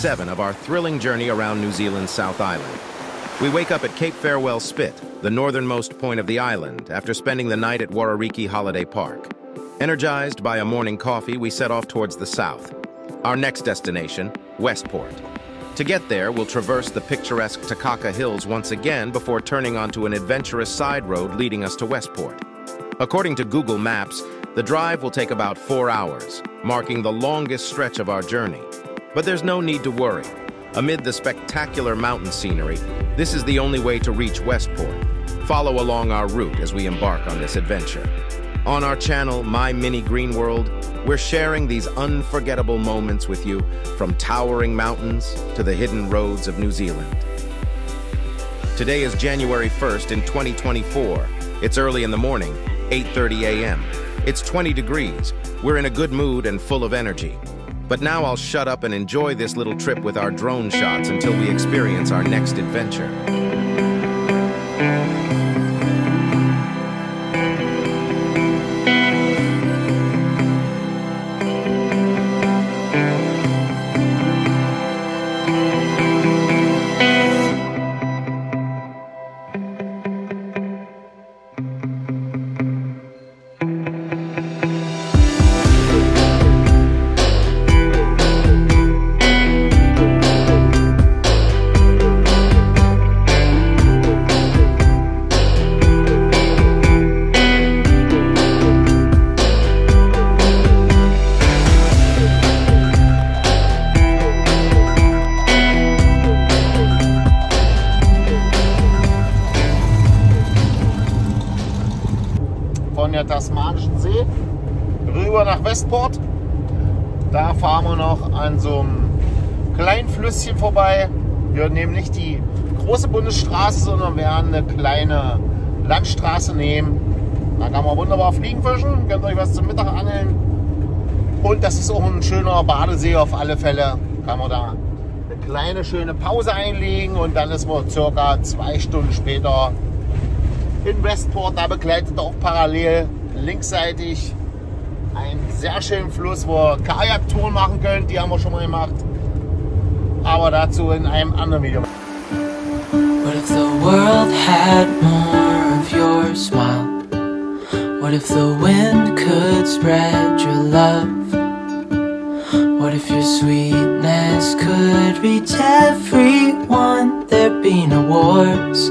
7 of our thrilling journey around New Zealand's South Island. We wake up at Cape Farewell Spit, the northernmost point of the island, after spending the night at Warariki Holiday Park. Energized by a morning coffee, we set off towards the south. Our next destination, Westport. To get there, we'll traverse the picturesque Takaka Hills once again before turning onto an adventurous side road leading us to Westport. According to Google Maps, the drive will take about 4 hours, marking the longest stretch of our journey. But there's no need to worry. Amid the spectacular mountain scenery, this is the only way to reach Westport. Follow along our route as we embark on this adventure. On our channel, My Mini Green World, we're sharing these unforgettable moments with you, from towering mountains to the hidden roads of New Zealand. Today is January 1st in 2024. It's early in the morning, 8:30 a.m. It's 20 degrees. We're in a good mood and full of energy. But now I'll shut up and enjoy this little trip with our drone shots until we experience our next adventure. Von der Tasmanischen See rüber nach Westport. Da fahren wir noch an so einem kleinen Flüsschen vorbei. Wir nehmen nicht die große Bundesstraße, sondern werden eine kleine Landstraße nehmen. Da kann man wunderbar Fliegen fischen, könnt euch was zum Mittag angeln. Und das ist auch ein schöner Badesee auf alle Fälle. Kann man da eine kleine schöne Pause einlegen und dann ist man circa 2 Stunden später in Westport. Da begleitet auch parallel linksseitig einen sehr schönen Fluss, wo ihr Kajaktouren machen könnt. Die haben wir schon mal gemacht. Aber dazu in einem anderen Video. What if the world had more of your smile? What if the wind could spread your love? What if your sweetness could reach everyone? There'd be no wars.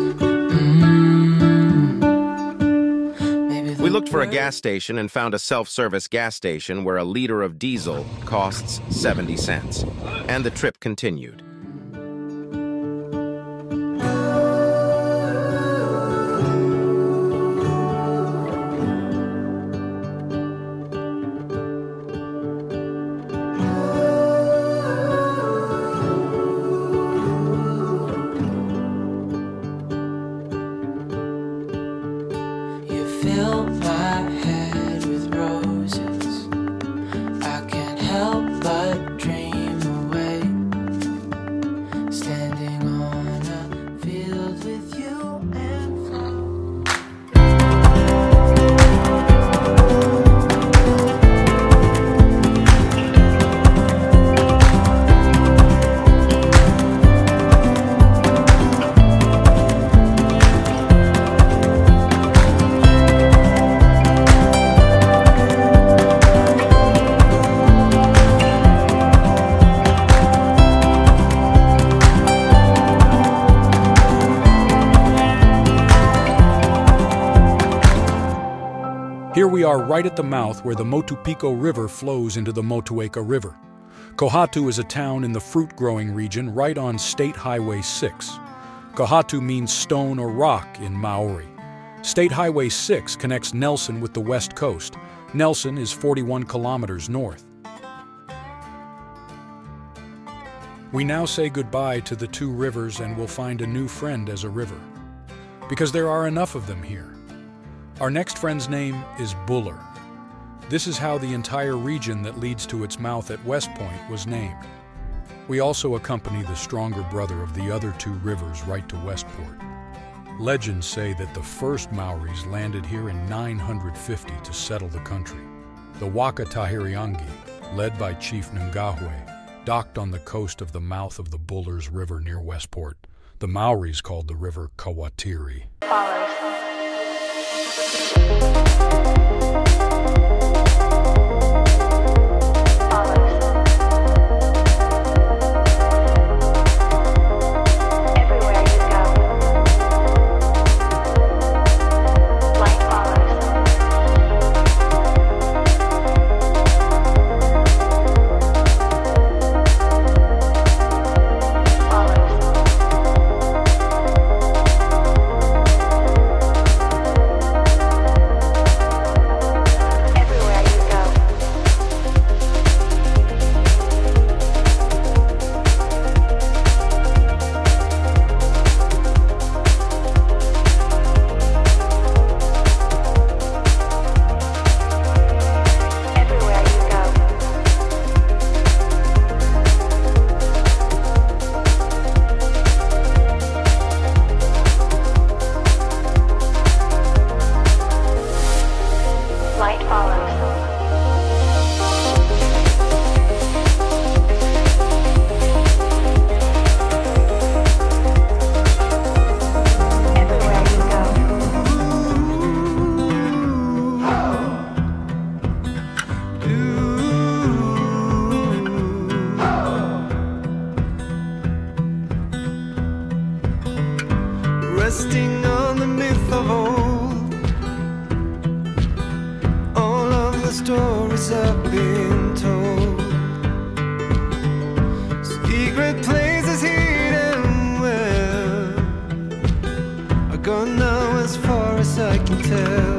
We looked for a gas station and found a self-service gas station where a liter of diesel costs 70 cents. And the trip continued. Fill my head with roses. I can't help but dream away. Standing on a field with you and Here we are right at the mouth where the Motupiko River flows into the Motueka River. Kohatu is a town in the fruit-growing region right on State Highway 6. Kohatu means stone or rock in Maori. State Highway 6 connects Nelson with the west coast. Nelson is 41 kilometers north. We now say goodbye to the two rivers and will find a new friend as a river, because there are enough of them here. Our next friend's name is Buller. This is how the entire region that leads to its mouth at West Point was named. We also accompany the stronger brother of the other two rivers right to Westport. Legends say that the first Maoris landed here in 950 to settle the country. The Waka Tahiriangi, led by Chief Ngahwe, docked on the coast of the mouth of the Bullers River near Westport. The Maoris called the river Kawatiri. Resting on the myth of old, all of the stories have been told. Secret places hidden where are gone now as far as I can tell.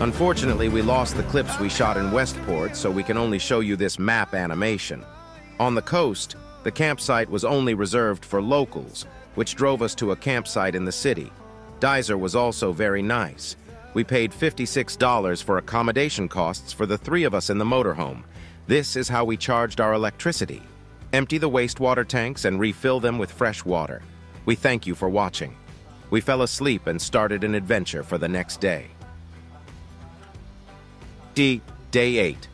Unfortunately, we lost the clips we shot in Westport, so we can only show you this map animation. On the coast, the campsite was only reserved for locals, which drove us to a campsite in the city. Dizer was also very nice. We paid $56 for accommodation costs for the 3 of us in the motorhome. This is how we charged our electricity. Empty the wastewater tanks and refill them with fresh water. We thank you for watching. We fell asleep and started an adventure for the next day. Day 8.